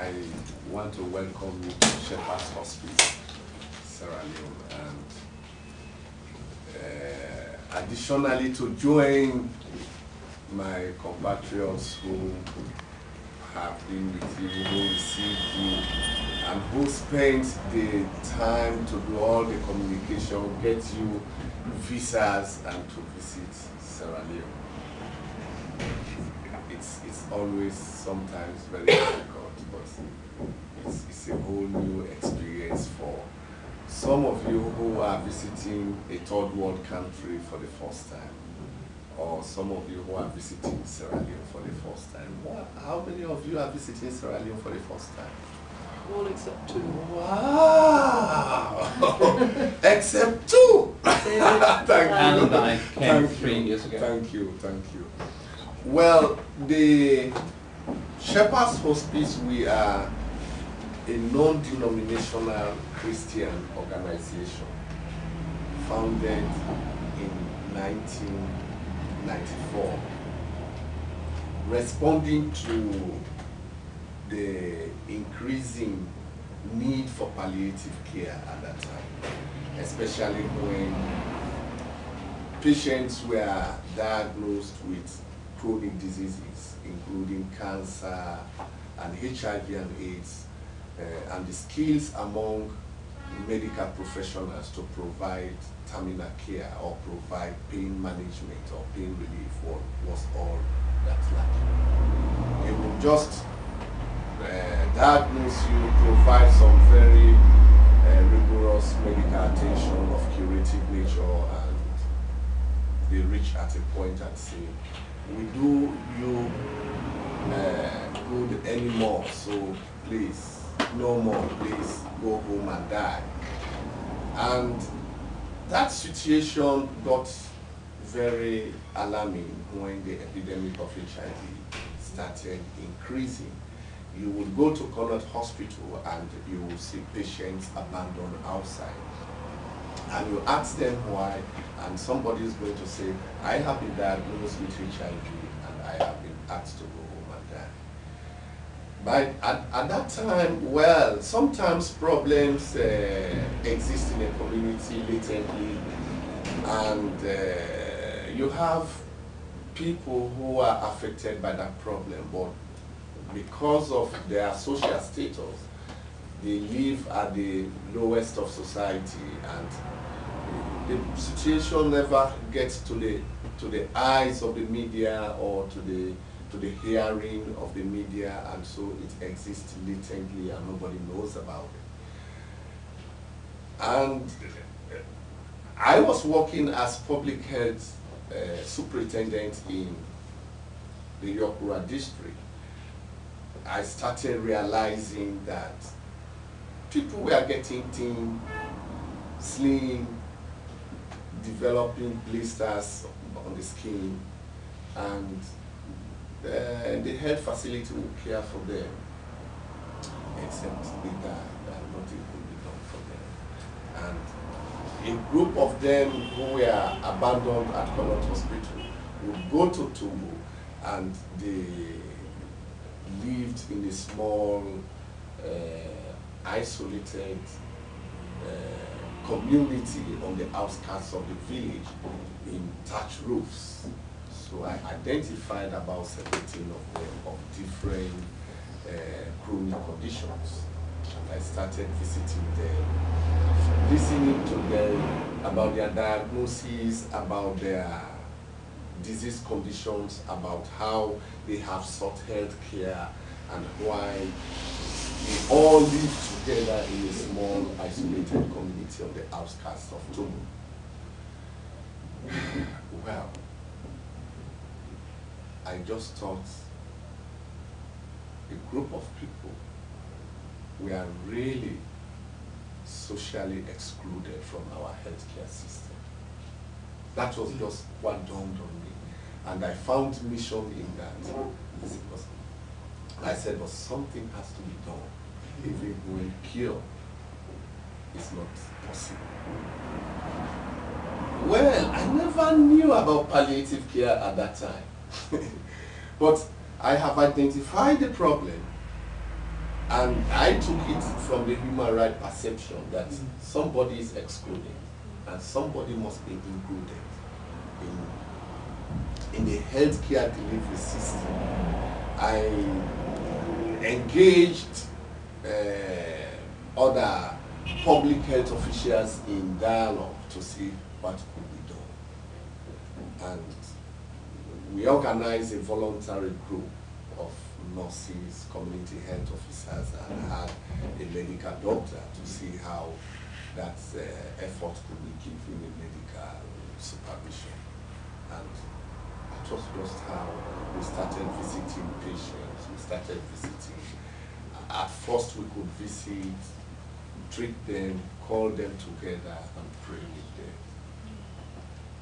I want to welcome you to Shepherd Hospice, Sierra Leone, and additionally to join my compatriots who have been with you, who received you, and who spent the time to do all the communication, get you visas, and to visit Sierra Leone. It's always sometimes very difficult, but it's a whole new experience for some of you who are visiting a third world country for the first time, or some of you who are visiting Sierra Leone for the first time. How many of you are visiting Sierra Leone for the first time? All except two. Wow! Except two! Thank you. And I came 3 years ago. Thank you. Well, the Shepherd Hospice, we are a non-denominational Christian organization founded in 1994, responding to the increasing need for palliative care at that time, especially when patients were diagnosed with chronic diseases, including cancer and HIV and AIDS, and the skills among medical professionals to provide terminal care or provide pain management or pain relief was all that's lacking. It will just diagnose you, provide some very rigorous medical attention of curative nature, and they reach at a point and say, we do you good anymore, so please, no more, please go home and die. And that situation got very alarming when the epidemic of HIV started increasing. You would go to Connaught Hospital and you will see patients abandoned outside. And you ask them why, and somebody is going to say, I have been diagnosed with HIV and I have been asked to go home and die. But at that time, well, sometimes problems exist in a community latently, and you have people who are affected by that problem, but because of their social status, they live at the lowest of society, and the situation never gets to the eyes of the media or to the hearing of the media, and so it exists latently and nobody knows about it. And I was working as public health superintendent in the Yokura district. I started realizing that people were getting thin, slim, developing blisters on the skin, and the health facility will care for them, except they die, and nothing will be done for them. And a group of them who were abandoned at Connaught Hospital would go to Togo, and they lived in a small, isolated community on the outskirts of the village in thatched roofs. So I identified about 17 of them of different chronic conditions. And I started visiting them, listening to them about their diagnoses, about their disease conditions, about how they have sought health care, and why we all live together in a small, isolated community on the outskirts of Togo. Well, I just thought a group of people were really socially excluded from our healthcare system. That was just what dawned on me. And I found mission in that. I said, but something has to be done, even when cure is not possible. Well, I never knew about palliative care at that time. But I have identified the problem, And I took it from the human right perception that somebody is excluded and somebody must be included in the healthcare delivery system. I engaged other public health officials in dialogue to see what could be done. And we organized a voluntary group of nurses, community health officers, and had a medical doctor to see how that effort could be given a medical supervision. And that was just how we started visiting patients. We started visiting. At first we could visit, treat them, call them together, and pray with them.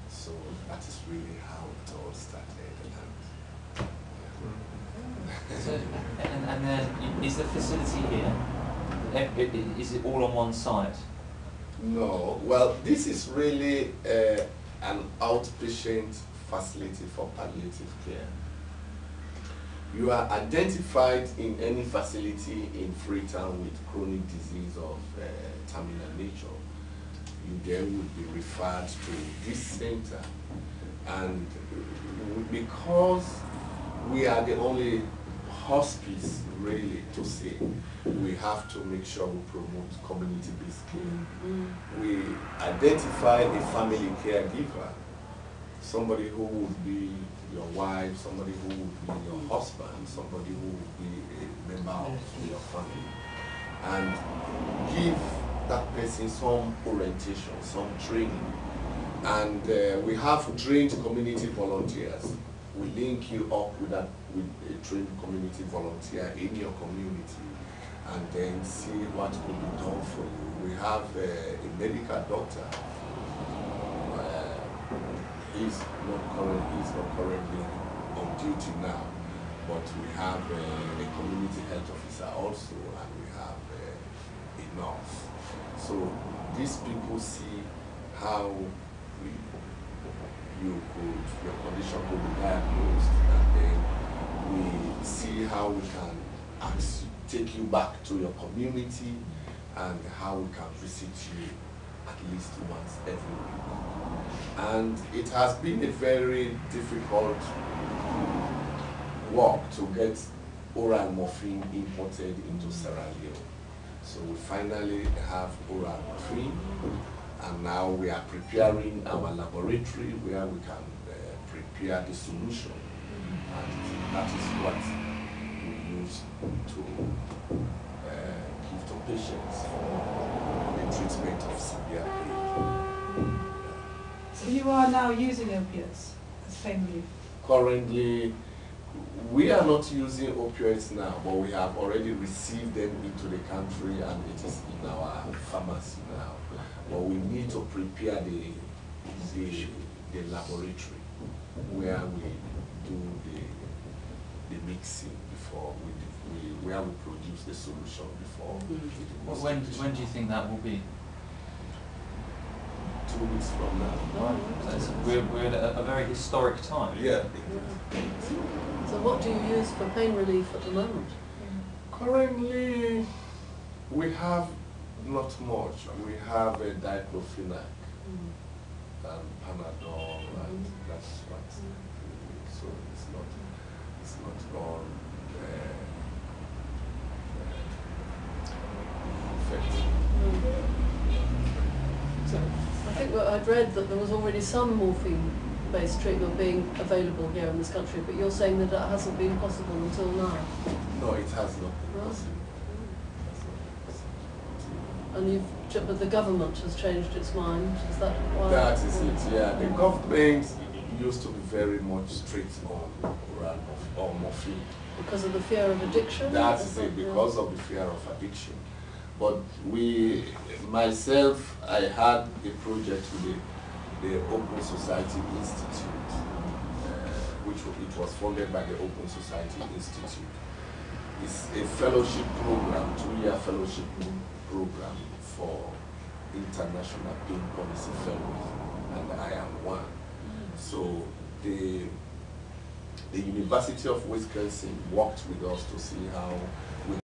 So that is really how it all started. So, and then, is the facility here, is it all on one site? No, well, this is really an outpatient facility for palliative care. You are identified in any facility in Freetown with chronic disease of terminal nature. You then would be referred to this center. And because we are the only hospice really to say, we have to make sure we promote community-based care. We identify a family caregiver, somebody who would be your wife, somebody who would be your husband, somebody who would be a member of your family, and give that person some orientation, some training. And we have trained community volunteers. We link you up with a trained community volunteer in your community and then see what could be done for you. We have a medical doctor. He's not currently on duty now, but we have a community health officer also, and we have a nurse. So these people see how your condition could be diagnosed, and then we see how we can take you back to your community and how we can visit you at least once every week. And it has been a very difficult work to get oral morphine imported into Sierra Leone. So we finally have oral morphine, and now we are preparing our laboratory where we can prepare the solution. And that is what we use to give to patients for the treatment of severe pain. So you are now using opiates as pain relief? Currently, we are not using opioids now, but we have already received them into the country and it is in our pharmacy now. But we need to prepare the laboratory where we do the mixing before where we produce the solution before. When do you think that will be? 2 weeks from now. We're at a very historic time. Yeah. So what do you use for pain relief at the moment? Currently, we have not much. We have a diclofenac and Panadol, and that's what. So it's not all effective. I think I'd read that there was already some morphine-based treatment being available here in this country, but you're saying that it hasn't been possible until now. No, it has not been possible. And but the government has changed its mind. Is that why? That is it. Yeah, the government used to be very much strict on oral morphine. Because of the fear of addiction? That is it, because of the fear of addiction. But myself, I had a project with the Open Society Institute, it was funded by the Open Society Institute. It's a fellowship program, 2-year fellowship program for international pain policy fellows, and I am one. So the University of Wisconsin worked with us to see how we